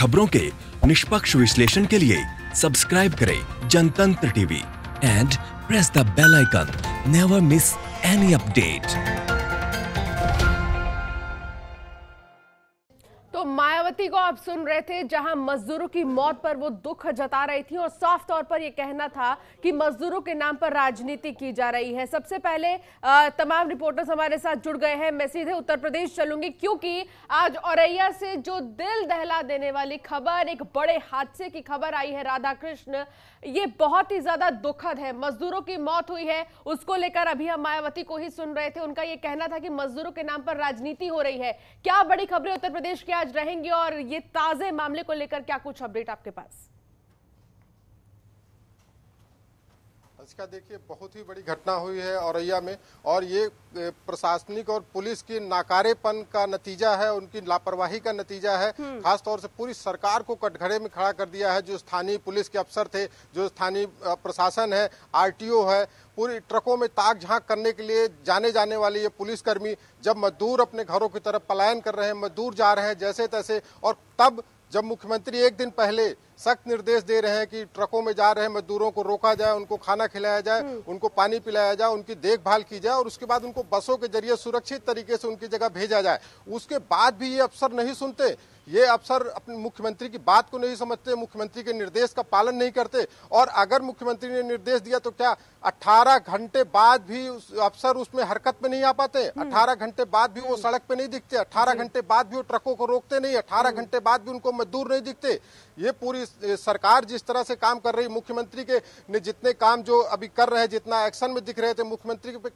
खबरों के निष्पक्ष विश्लेषण के लिए सब्सक्राइब करें Jantantra TV and press the bell icon. Never miss any update. तो मायावती को आप सुन रहे थे, जहां मजदूरों की मौत पर वो दुख जता रही थी और साफ तौर पर ये कहना था कि मजदूरों के नाम पर राजनीति की जा रही है। सबसे पहले तमाम रिपोर्टर्स हमारे साथ जुड़ गए हैं। मैं सीधे उत्तर प्रदेश चलूंगी, क्योंकि आज औरैया से जो दिल दहला देने वाली खबर, एक बड़े हादसे की खबर आई है राधाकृष्ण, ये बहुत ही ज्यादा दुखद है। मजदूरों की मौत हुई है, उसको लेकर अभी हम मायावती को ही सुन रहे थे। उनका ये कहना था कि मजदूरों के नाम पर राजनीति हो रही है। क्या बड़ी खबरें उत्तर प्रदेश की आज रहेंगी और ये ताजे मामले को लेकर क्या कुछ अपडेट आपके पास? इसका देखिए, बहुत ही बड़ी घटना हुई है औरैया में, और ये प्रशासनिक और पुलिस की नाकारेपन का नतीजा है, उनकी लापरवाही का नतीजा है। खास तौर से पूरी सरकार को कटघरे में खड़ा कर दिया है। जो स्थानीय पुलिस के अफसर थे, जो स्थानीय प्रशासन है, आरटीओ है, पूरी ट्रकों में ताक झांक करने के लिए जाने वाले ये पुलिसकर्मी, जब मजदूर अपने घरों की तरफ पलायन कर रहे हैं, मजदूर जा रहे हैं जैसे तैसे, और तब जब मुख्यमंत्री एक दिन पहले सख्त निर्देश दे रहे हैं कि ट्रकों में जा रहे मजदूरों को रोका जाए, उनको खाना खिलाया जाए, उनको पानी पिलाया जाए, उनकी देखभाल की जाए और उसके बाद उनको बसों के जरिए सुरक्षित तरीके से उनकी जगह भेजा जाए, उसके बाद भी ये अफसर नहीं सुनते। ये अफसर अपने मुख्यमंत्री की बात को नहीं समझते, मुख्यमंत्री के निर्देश का पालन नहीं करते। और अगर मुख्यमंत्री ने निर्देश दिया तो क्या 18 घंटे बाद भी अफसर उसमें हरकत में नहीं आ पाते? 18 घंटे बाद भी वो सड़क पे नहीं दिखते? 18 घंटे बाद भी वो ट्रकों को रोकते नहीं? 18 घंटे बाद भी उनको मजदूर नहीं दिखते? ये पूरी सरकार जिस तरह से काम कर रही, मुख्यमंत्री के ने जितने काम जो अभी कर रहे हैं, जितना एक्शन में दिख रहे थे, मुख्यमंत्री के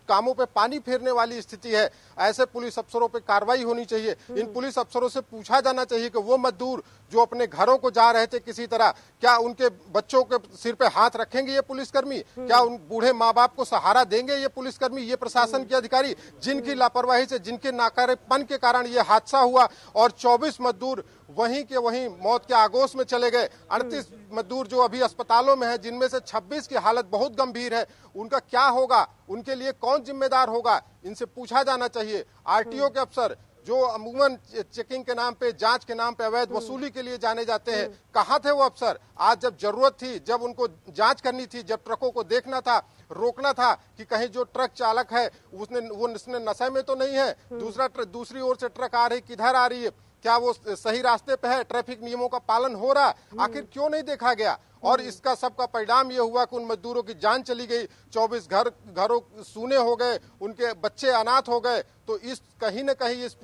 कामों पे पानी फेरने वाली स्थिति है। ऐसे पुलिस अफसरों पे कार्रवाई होनी चाहिए। इन पुलिस अफसरों से पूछा जाना चाहिए कि वो मजदूर जो अपने घरों को जा रहे थे किसी तरह, क्या उनके बच्चों के सिर पे हाथ रखेंगे ये पुलिसकर्मी? क्या उन बूढ़े माँ बाप को सहारा देंगे ये पुलिसकर्मी, ये प्रशासन के अधिकारी, जिनकी लापरवाही से, जिनके नाकारेपन के कारण ये हादसा हुआ और 24 मजदूर वहीं के वहीं मौत के आगोश में चले गए। 38 मजदूर जो अभी अस्पतालों में है, जिनमें से 26 की हालत बहुत गंभीर है, उनका क्या होगा? उनके लिए कौन जिम्मेदार होगा? इनसे पूछा जाना चाहिए। आरटीओ के अफसर जो अमूमन चेकिंग के नाम पे, जांच के नाम पे अवैध वसूली के लिए जाने जाते हैं, कहाँ थे वो अफसर? आज जब जरूरत थी, जब उनको जांच करनी थी, जब ट्रकों को देखना था, रोकना था कि कहीं जो ट्रक चालक है उसने नशे में तो नहीं है, दूसरी ओर से ट्रक आ रही, किधर आ रही है, क्या वो सही रास्ते पे है, ट्रैफिक नियमों का पालन हो रहा, आखिर क्यों नहीं देखा गया? और इसका सबका परिणाम ये हुआ कि उन मजदूरों की जान चली गई, 24 घरों सूने हो गए, उनके बच्चे अनाथ हो गए। तो इस कहीं न कहीं इस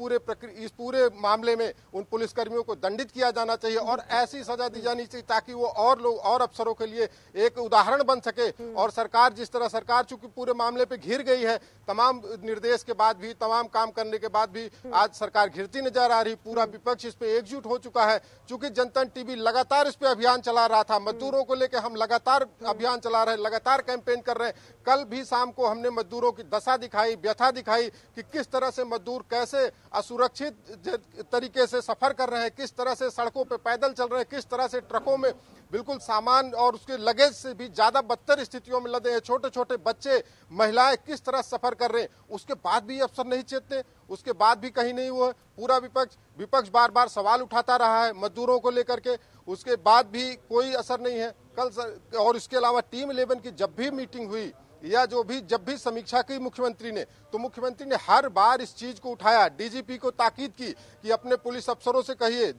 पूरे मामले में उन पुलिसकर्मियों को दंडित किया जाना चाहिए और ऐसी सजा दी जानी चाहिए ताकि वो और लोग और अफसरों के लिए एक उदाहरण बन सके। और सरकार जिस तरह सरकार चूंकि पूरे मामले पे घिर गई है, तमाम निर्देश के बाद भी, तमाम काम करने के बाद भी आज सरकार घिरती नजर आ रही। पूरा विपक्ष इस पे एकजुट हो चुका है। चूंकि जनतंत्र टीवी लगातार इस पे अभियान चला रहा था, मजदूरों को लेकर हम लगातार अभियान चला रहे हैं, लगातार कैंपेन कर रहे हैं। कल भी शाम को हमने मजदूरों की दशा दिखाई, व्यथा दिखाई कि किस तरह से मजदूर कैसे असुरक्षित तरीके से सफर कर रहे हैं, किस तरह से सड़कों पे पैदल चल रहे हैं, किस तरह से ट्रकों में बिल्कुल सामान और उसके लगेज से भी ज्यादा बदतर स्थितियों में लदे हैं, छोटे छोटे बच्चे, महिलाएं किस तरह सफर कर रहे हैं। उसके बाद भी अफसर नहीं चेतते, उसके बाद भी कहीं नहीं हुआ। पूरा विपक्ष बार बार सवाल उठाता रहा है मजदूरों को लेकर के, उसके बाद भी कोई असर नहीं है। कल और इसके अलावा टीम 11 की जब भी मीटिंग हुई या जब भी समीक्षा की मुख्यमंत्री ने, तो मुख्यमंत्री ने हर बार इस चीज को उठाया। डीजीपी को ताकीद की कि अपने पुलिस अफसरों से कहिए,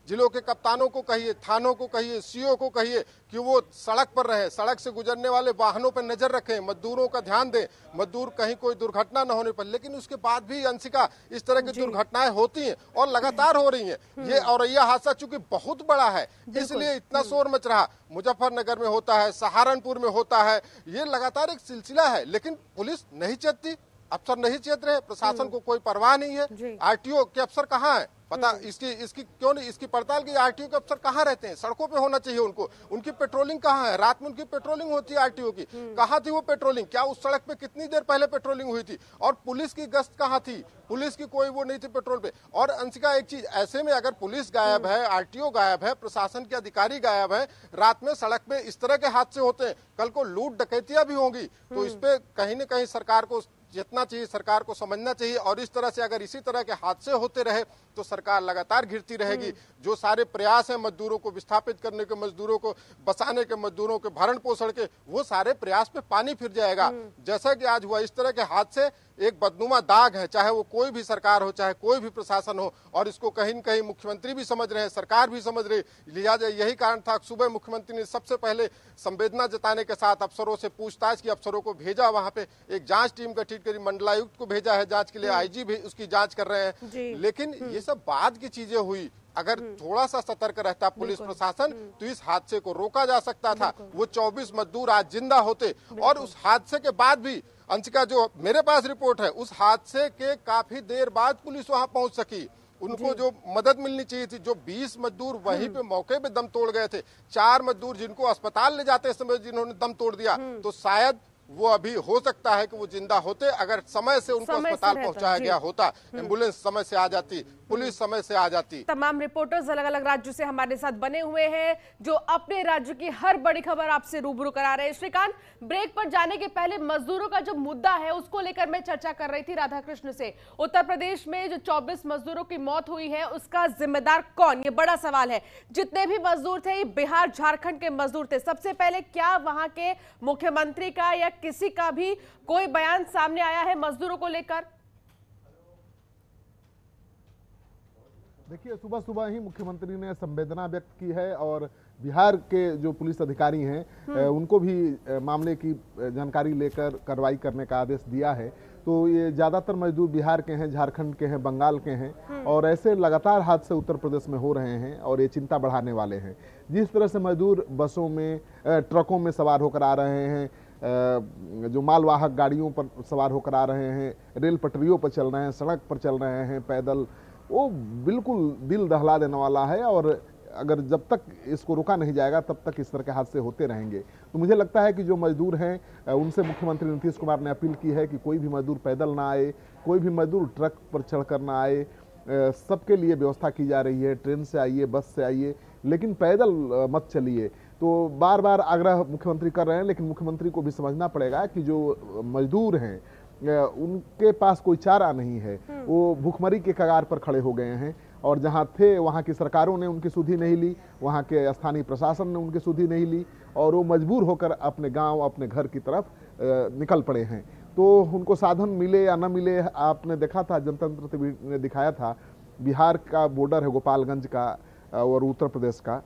जिलों के कप्तानों को कहिए, थानों को कहिए, सीओ को कहिए कि वो सड़क पर रहे, सड़क से गुजरने वाले वाहनों पर नजर रखें, मजदूरों का ध्यान दें, मजदूर कहीं कोई दुर्घटना न होने पर। लेकिन उसके बाद भी अंशिका इस तरह की दुर्घटनाएं होती हैं और लगातार हो रही हैं। ये औरैया हादसा चूंकि बहुत बड़ा है, इसलिए इतना शोर मच रहा। मुजफ्फरनगर में होता है, सहारनपुर में होता है, ये लगातार एक सिलसिला है। लेकिन पुलिस नहीं चेतती, अफसर नहीं चेत रहे, प्रशासन को कोई परवाह नहीं है। आरटीओ के अफसर कहाँ है? पता इसकी क्यों नहीं, इसकी पड़ताल की। आरटीओ के अफसर कहाँ रहते हैं? सड़कों पे होना चाहिए उनको। उनकी पेट्रोलिंग कहाँ है? रात में उनकी पेट्रोलिंग होती है आरटीओ की, कहाँ थी वो पेट्रोलिंग? क्या उस सड़क पे कितनी देर पहले पेट्रोलिंग हुई थी? और पुलिस की गश्त कहाँ थी? पुलिस की कोई वो नहीं थी पेट्रोल पे। और अंशिका एक चीज, ऐसे में अगर पुलिस गायब है, आरटीओ गायब है, प्रशासन के अधिकारी गायब है, रात में सड़क पे इस तरह के हादसे होते हैं, कल को लूट डकैतियां भी होंगी। तो इस पे कहीं न कहीं सरकार को चेतना चाहिए, सरकार को समझना चाहिए। और इस तरह से अगर इसी तरह के हादसे होते रहे तो सरकार लगातार घिरती रहेगी। जो सारे प्रयास हैं मजदूरों को विस्थापित करने के, मजदूरों को बसाने के, मजदूरों के भरण पोषण के, वो सारे प्रयास पे पानी फिर जाएगा। जैसा कि आज हुआ, इस तरह के हादसे एक बदनुमा दाग है, चाहे वो कोई भी सरकार हो, चाहे कोई भी प्रशासन हो। और इसको कहीं न कहीं मुख्यमंत्री भी समझ रहे हैं, सरकार भी समझ रही। लिहाजा यही कारण था सुबह मुख्यमंत्री ने सबसे पहले संवेदना जताने के साथ अफसरों से पूछताछ की, अफसरों को भेजा, वहां पे एक जांच टीम गठित करी, मंडलायुक्त को भेजा है जांच के लिए, आईजी भी उसकी जांच कर रहे हैं। लेकिन ये सब बाद की चीजें हुई। अगर थोड़ा सा सतर्क रहता पुलिस प्रशासन तो इस हादसे को रोका जा सकता था। वो 24 मजदूर आज जिंदा होते। और उस हादसे के बाद भी अंशिका, जो मेरे पास रिपोर्ट है, उस हादसे के काफी देर बाद पुलिस वहां पहुंच सकी। उनको जो मदद मिलनी चाहिए थी, जो 20 मजदूर वहीं पे मौके पे दम तोड़ गए थे, 4 मजदूर जिनको अस्पताल ले जाते समय जिन्होंने दम तोड़ दिया, तो शायद वो अभी हो सकता है कि वो जिंदा होते अगर समय से उनको अस्पताल पहुंचाया गया होता, एम्बुलेंस समय से आ जाती, पुलिस समय से आ जाती। तमाम रिपोर्टर्स अलग अलग राज्यों से हमारे साथ बने हुए हैं जो अपने राज्य की हर बड़ी खबर आपसे रूबरू करा रहे हैं। श्रीकांत, ब्रेक पर जाने के पहले मजदूरों का जो मुद्दा है उसको लेकर मैं चर्चा कर रही थी राधाकृष्ण से। उत्तर प्रदेश में जो 24 मजदूरों की मौत हुई है उसका जिम्मेदार कौन, ये बड़ा सवाल है। जितने भी मजदूर थे बिहार झारखंड के मजदूर थे। सबसे पहले क्या वहां के मुख्यमंत्री का या किसी का भी कोई बयान सामने आया है मजदूरों को लेकर? देखिए, सुबह सुबह ही मुख्यमंत्री ने संवेदना व्यक्त की है और बिहार के जो पुलिस अधिकारी हैं उनको भी मामले की जानकारी लेकर कार्रवाई करने का आदेश दिया है। तो ये ज़्यादातर मजदूर बिहार के हैं, झारखंड के हैं, बंगाल के हैं और ऐसे लगातार हादसे उत्तर प्रदेश में हो रहे हैं और ये चिंता बढ़ाने वाले हैं। जिस तरह से मजदूर बसों में, ट्रकों में सवार होकर आ रहे हैं, जो मालवाहक गाड़ियों पर सवार होकर आ रहे हैं, रेल पटरियों पर चल रहे हैं, सड़क पर चल रहे हैं, पैदल, वो बिल्कुल दिल दहला देने वाला है। और अगर जब तक इसको रोका नहीं जाएगा तब तक इस तरह के हादसे होते रहेंगे। तो मुझे लगता है कि जो मजदूर हैं उनसे मुख्यमंत्री नीतीश कुमार ने अपील की है कि कोई भी मजदूर पैदल ना आए, कोई भी मजदूर ट्रक पर चढ़कर ना आए। सबके लिए व्यवस्था की जा रही है, ट्रेन से आइए, बस से आइए, लेकिन पैदल मत चलिए। तो बार बार आग्रह मुख्यमंत्री कर रहे हैं, लेकिन मुख्यमंत्री को भी समझना पड़ेगा कि जो मजदूर हैं उनके पास कोई चारा नहीं है। वो भूखमरी के कगार पर खड़े हो गए हैं और जहाँ थे वहाँ की सरकारों ने उनकी सुधि नहीं ली, वहाँ के स्थानीय प्रशासन ने उनकी सुधि नहीं ली और वो मजबूर होकर अपने गांव, अपने घर की तरफ निकल पड़े हैं। तो उनको साधन मिले या न मिले, आपने देखा था, जनतंत्र टीवी ने दिखाया था, बिहार का बॉर्डर है गोपालगंज का और उत्तर प्रदेश का,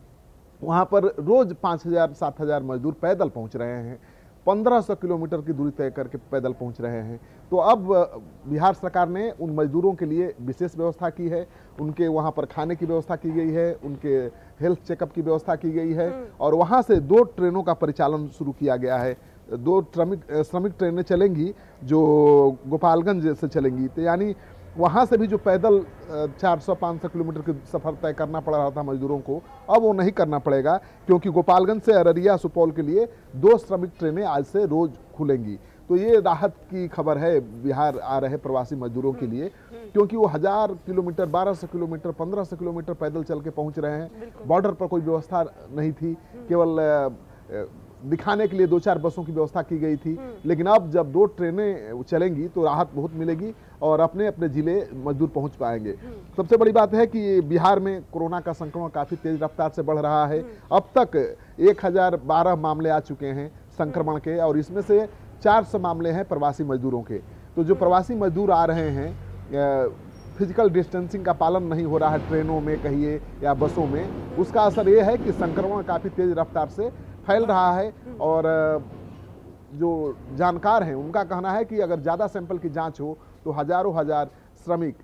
वहाँ पर रोज 5000-7000 मजदूर पैदल पहुँच रहे हैं, 1500 किलोमीटर की दूरी तय करके पैदल पहुंच रहे हैं। तो अब बिहार सरकार ने उन मजदूरों के लिए विशेष व्यवस्था की है, उनके वहां पर खाने की व्यवस्था की गई है, उनके हेल्थ चेकअप की व्यवस्था की गई है और वहां से 2 ट्रेनों का परिचालन शुरू किया गया है। 2 श्रमिक ट्रेनें चलेंगी जो गोपालगंज से चलेंगी। तो यानी वहाँ से भी जो पैदल 400-500 किलोमीटर की सफ़र तय करना पड़ रहा था मजदूरों को, अब वो नहीं करना पड़ेगा, क्योंकि गोपालगंज से अररिया, सुपौल के लिए 2 श्रमिक ट्रेनें आज से रोज खुलेंगी। तो ये राहत की खबर है बिहार आ रहे प्रवासी मजदूरों के लिए, क्योंकि वो 1000 किलोमीटर, 1200 किलोमीटर, 1500 किलोमीटर पैदल चल के पहुँच रहे हैं। बॉर्डर पर कोई व्यवस्था नहीं थी, केवल दिखाने के लिए 2-4 बसों की व्यवस्था की गई थी। लेकिन अब जब 2 ट्रेनें चलेंगी तो राहत बहुत मिलेगी और अपने अपने जिले मजदूर पहुंच पाएंगे। सबसे बड़ी बात है कि बिहार में कोरोना का संक्रमण काफ़ी तेज रफ्तार से बढ़ रहा है। अब तक 1012 मामले आ चुके हैं संक्रमण के और इसमें से 400 मामले हैं प्रवासी मजदूरों के। तो जो प्रवासी मजदूर आ रहे हैं, फिजिकल डिस्टेंसिंग का पालन नहीं हो रहा है ट्रेनों में कहिए या बसों में, उसका असर ये है कि संक्रमण काफ़ी तेज रफ्तार से फैल रहा है। और जो जानकार हैं उनका कहना है कि अगर ज़्यादा सैंपल की जांच हो तो हजारों हजार श्रमिक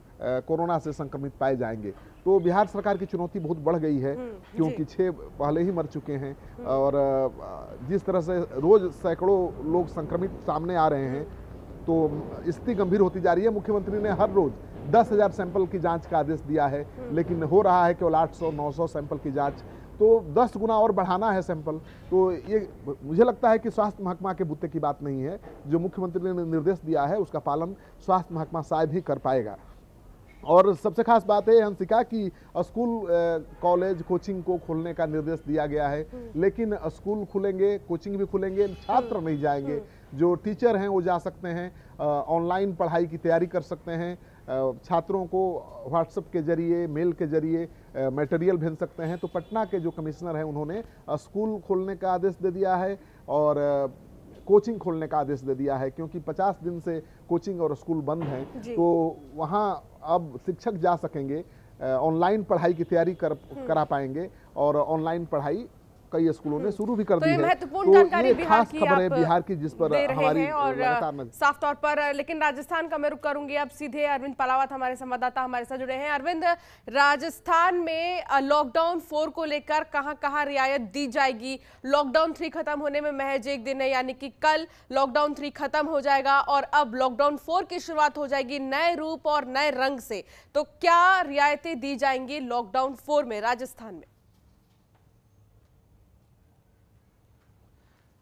कोरोना से संक्रमित पाए जाएंगे। तो बिहार सरकार की चुनौती बहुत बढ़ गई है, क्योंकि 6 पहले ही मर चुके हैं और जिस तरह से रोज सैकड़ों लोग संक्रमित सामने आ रहे हैं तो स्थिति गंभीर होती जा रही है। मुख्यमंत्री ने हर रोज 10,000 सैंपल की जांच का आदेश दिया है, लेकिन हो रहा है केवल 800-900 सैंपल की जांच। तो 10 गुना और बढ़ाना है सैंपल। तो ये मुझे लगता है कि स्वास्थ्य महकमा के बुत्ते की बात नहीं है। जो मुख्यमंत्री ने निर्देश दिया है उसका पालन स्वास्थ्य महकमा शायद ही कर पाएगा। और सबसे खास बात है हंसिका कि स्कूल, कॉलेज, कोचिंग को खोलने का निर्देश दिया गया है, लेकिन स्कूल खुलेंगे, कोचिंग भी खुलेंगे, छात्र नहीं जाएंगे। जो टीचर हैं वो जा सकते हैं, ऑनलाइन पढ़ाई की तैयारी कर सकते हैं, छात्रों को व्हाट्सएप के जरिए, मेल के जरिए मटेरियल भेज सकते हैं। तो पटना के जो कमिश्नर हैं उन्होंने स्कूल खोलने का आदेश दे दिया है और कोचिंग खोलने का आदेश दे दिया है, क्योंकि 50 दिन से कोचिंग और स्कूल बंद हैं। तो वहाँ अब शिक्षक जा सकेंगे, ऑनलाइन पढ़ाई की तैयारी करा पाएंगे और ऑनलाइन पढ़ाई कई स्कूलों ने शुरू भी कर दी है। महत्वपूर्ण जानकारी बिहार की खबर बिहार की जिस पर हमारी और साफ तौर पर, लेकिन राजस्थान का मैं रुख करूंगी अब सीधे। अरविंद पलावत हमारे संवाददाता हमारे साथ जुड़े हैं। अरविंद, राजस्थान में लॉकडाउन 4 को लेकर कहां-कहां रियायत दी जाएगी? लॉकडाउन 3 खत्म होने में महज एक दिन है, यानी कि कल लॉकडाउन 3 खत्म हो जाएगा और अब लॉकडाउन 4 की शुरुआत हो जाएगी नए रूप और नए रंग से। तो क्या रियायतें दी जाएंगी लॉकडाउन 4 में राजस्थान में?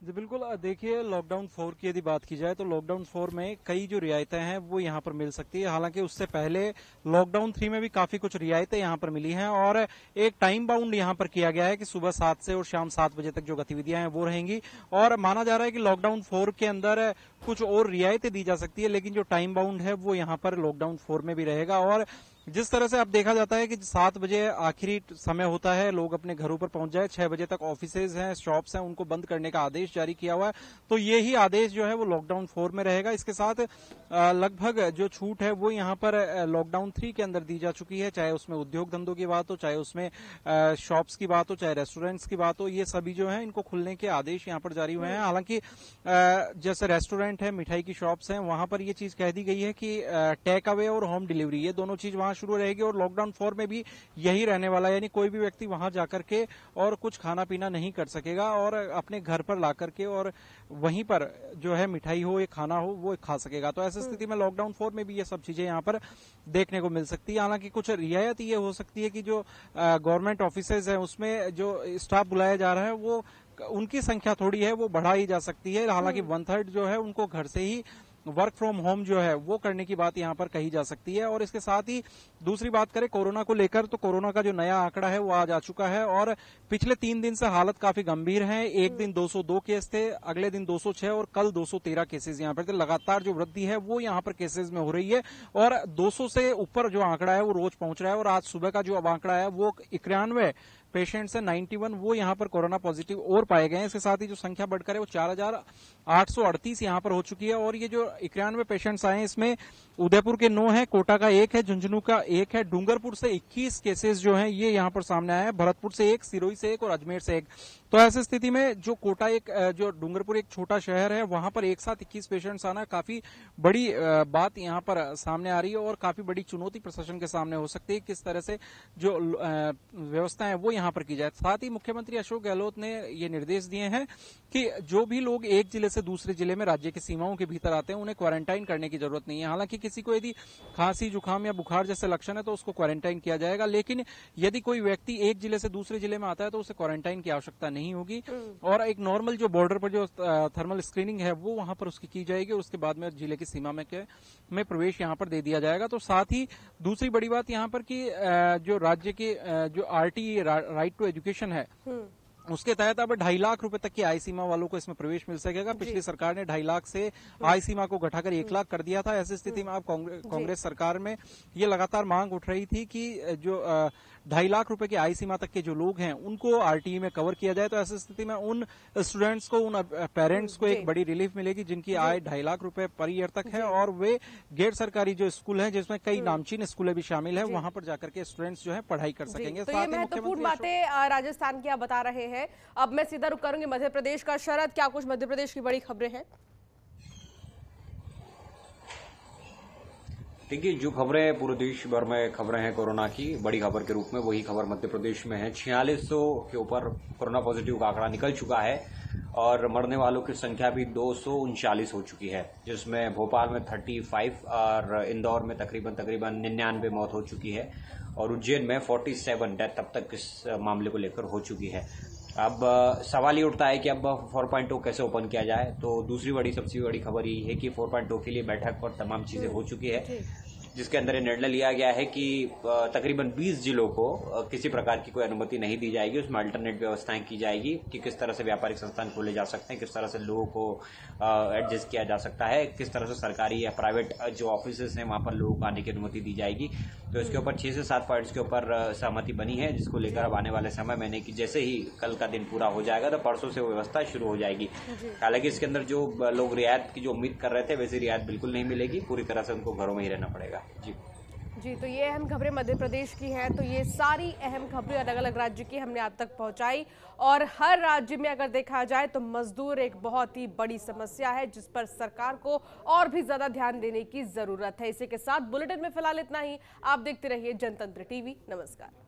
जी बिल्कुल, देखिए लॉकडाउन 4 की यदि बात की जाए तो लॉकडाउन 4 में कई जो रियायतें हैं वो यहाँ पर मिल सकती है। हालांकि उससे पहले लॉकडाउन 3 में भी काफी कुछ रियायतें यहाँ पर मिली हैं और एक टाइम बाउंड यहाँ पर किया गया है कि सुबह 7 से और शाम 7 बजे तक जो गतिविधियां हैं वो रहेंगी। और माना जा रहा है कि लॉकडाउन 4 के अंदर कुछ और रियायतें दी जा सकती है, लेकिन जो टाइम बाउंड है वो यहाँ पर लॉकडाउन 4 में भी रहेगा। और जिस तरह से अब देखा जाता है कि 7 बजे आखिरी समय होता है, लोग अपने घरों पर पहुंच जाए, 6 बजे तक ऑफिसेज हैं, शॉप्स हैं, उनको बंद करने का आदेश जारी किया हुआ है। तो यही आदेश जो है वो लॉकडाउन 4 में रहेगा। इसके साथ लगभग जो छूट है वो यहाँ पर लॉकडाउन 3 के अंदर दी जा चुकी है, चाहे उसमें उद्योग धंधों की बात हो, चाहे उसमें शॉप्स की बात हो, चाहे रेस्टोरेंट्स की बात हो, ये सभी जो है इनको खुलने के आदेश यहाँ पर जारी हुए हैं। हालांकि जैसे रेस्टोरेंट है, मिठाई की शॉप्स हैं, वहां पर ये चीज कह दी गई है कि टेक अवे और होम डिलीवरी ये दोनों चीज वहां शुरू रहेगी और लॉकडाउन 4 में भी यही रहने वाला है। यानी कोई भी व्यक्ति वहां जाकर के और कुछ खाना पीना नहीं कर सकेगा और अपने घर पर ला करके और वहीं पर जो है मिठाई हो या खाना हो वो खा सकेगा। तो ऐसी स्थिति में लॉकडाउन 4 में भी ये सब चीजें यहाँ पर देखने को मिल सकती है। हालांकि कुछ रियायत ये हो सकती है कि जो गवर्नमेंट ऑफिसेज है उसमें जो स्टाफ बुलाया जा रहा है वो उनकी संख्या थोड़ी है वो बढ़ाई जा सकती है। हालांकि 1/3 जो है उनको घर से ही वर्क फ्रॉम होम जो है वो करने की बात यहाँ पर कही जा सकती है। और इसके साथ ही दूसरी बात करें कोरोना को लेकर, तो कोरोना का जो नया आंकड़ा है वो आज आ चुका है और पिछले 3 दिन से हालत काफी गंभीर है। एक दिन 202 केस थे, अगले दिन 206 और कल 213 केसेस यहाँ पर थे। लगातार जो वृद्धि है वो यहाँ पर केसेस में हो रही है और 200 से ऊपर जो आंकड़ा है वो रोज पहुंच रहा है। और आज सुबह का जो अब आंकड़ा है वो 91 पेशेंट से 91 वो यहाँ पर कोरोना पॉजिटिव और पाए गए हैं। इसके साथ ही जो संख्या बढ़कर है वो 4838 यहाँ पर हो चुकी है। और ये जो 91 पेशेंट्स आए हैं इसमें उदयपुर के 9 है, कोटा का 1 है, झुंझुनू का 1 है, डूंगरपुर से 21 केसेस जो हैं ये यहाँ पर सामने आए हैं, भरतपुर से 1, सिरोही से 1 और अजमेर से 1। तो ऐसी स्थिति में जो कोटा जो डूंगरपुर एक छोटा शहर है वहां पर एक साथ 21 पेशेंट्स आना काफी बड़ी बात यहाँ पर सामने आ रही है और काफी बड़ी चुनौती प्रशासन के सामने हो सकती है किस तरह से जो व्यवस्था है वो यहाँ पर की जाए। साथ ही मुख्यमंत्री अशोक गहलोत ने ये निर्देश दिए हैं कि जो भी लोग एक जिले से दूसरे जिले में राज्य की सीमाओं के भीतर आते हैं उन्हें क्वारंटाइन करने की जरूरत नहीं है। हालांकि किसी को यदि खांसी, जुकाम या बुखार जैसे लक्षण है तो उसको क्वारंटाइन किया जाएगा, लेकिन यदि कोई व्यक्ति एक जिले से दूसरे जिले में आता है तो उसे क्वारंटाइन की आवश्यकता नहीं होगी और एक नॉर्मल जो बॉर्डर पर जो थर्मल स्क्रीनिंग है वो वहां पर उसकी की जाएगी। उसके बाद में जिले की सीमा में प्रवेश यहाँ पर दे दिया जाएगा। तो साथ ही दूसरी बड़ी बात यहाँ पर कि जो राज्य के जो RT राइट टू एजुकेशन है उसके तहत अब 2.5 लाख रुपए तक की आय सीमा वालों को इसमें प्रवेश मिल सकेगा। पिछली सरकार ने 2.5 लाख से आय सीमा को घटाकर 1 लाख कर दिया था। ऐसी स्थिति में अब कांग्रेस सरकार में ये लगातार मांग उठ रही थी कि जो 2.5 लाख रुपए की आय सीमा तक के जो लोग हैं उनको RTE में कवर किया जाए। तो ऐसी स्थिति में उन स्टूडेंट्स को, उन पेरेंट्स को एक बड़ी रिलीफ मिलेगी जिनकी आय 2.5 लाख रुपए पर ईयर तक है और वे गैर सरकारी जो स्कूल है जिसमें कई नामचीन स्कूलें भी शामिल है वहां पर जाकर के स्टूडेंट्स जो है पढ़ाई कर सकेंगे। तो ये महत्वपूर्ण बातें राजस्थान की आप बता रहे हैं। अब मैं सीधा रुक करूंगी मध्य प्रदेश का। शरद, क्या कुछ मध्य प्रदेश की बड़ी खबरें हैं? देखिए, जो खबरें पूरे देश भर में खबरें हैं कोरोना की बड़ी खबर के रूप में, वही खबर मध्य प्रदेश में है। 4600 के ऊपर कोरोना पॉजिटिव का आंकड़ा निकल चुका है और मरने वालों की संख्या भी 239 हो चुकी है, जिसमें भोपाल में 35 और इंदौर में तकरीबन 99 मौत हो चुकी है और उज्जैन में 47 डेथ अब तक इस मामले को लेकर हो चुकी है। अब सवाल ये उठता है कि अब 4.0 कैसे ओपन किया जाए। तो दूसरी सबसे बड़ी खबर यही है कि 4.0 के लिए बैठक पर तमाम चीजें हो चुकी है। जिसके अंदर ये निर्णय लिया गया है कि तकरीबन 20 जिलों को किसी प्रकार की कोई अनुमति नहीं दी जाएगी। उसमें अल्टरनेट व्यवस्थाएं की जाएगी कि किस तरह से व्यापारिक संस्थान खोले जा सकते हैं, किस तरह से लोगों को एडजस्ट किया जा सकता है, किस तरह से सरकारी या प्राइवेट जो ऑफिसेस हैं वहां पर लोगों को आने की अनुमति दी जाएगी। तो इसके ऊपर 6 से 7 पॉइंट्स के ऊपर सहमति बनी है, जिसको लेकर अब आने वाले समय मैंने कि जैसे ही कल का दिन पूरा हो जाएगा तो परसों से वो व्यवस्था शुरू हो जाएगी। हालांकि इसके अंदर जो लोग रियायत की जो उम्मीद कर रहे थे वैसी रियायत बिल्कुल नहीं मिलेगी, पूरी तरह से उनको घरों में ही रहना पड़ेगा। जी, तो ये अहम खबरें मध्य प्रदेश की हैं। तो ये सारी अहम खबरें अलग अलग राज्य की हमने आप तक पहुंचाई, और हर राज्य में अगर देखा जाए तो मजदूर एक बहुत ही बड़ी समस्या है, जिस पर सरकार को और भी ज्यादा ध्यान देने की जरूरत है। इसी के साथ बुलेटिन में फिलहाल इतना ही। आप देखते रहिए जनतंत्र टीवी। नमस्कार।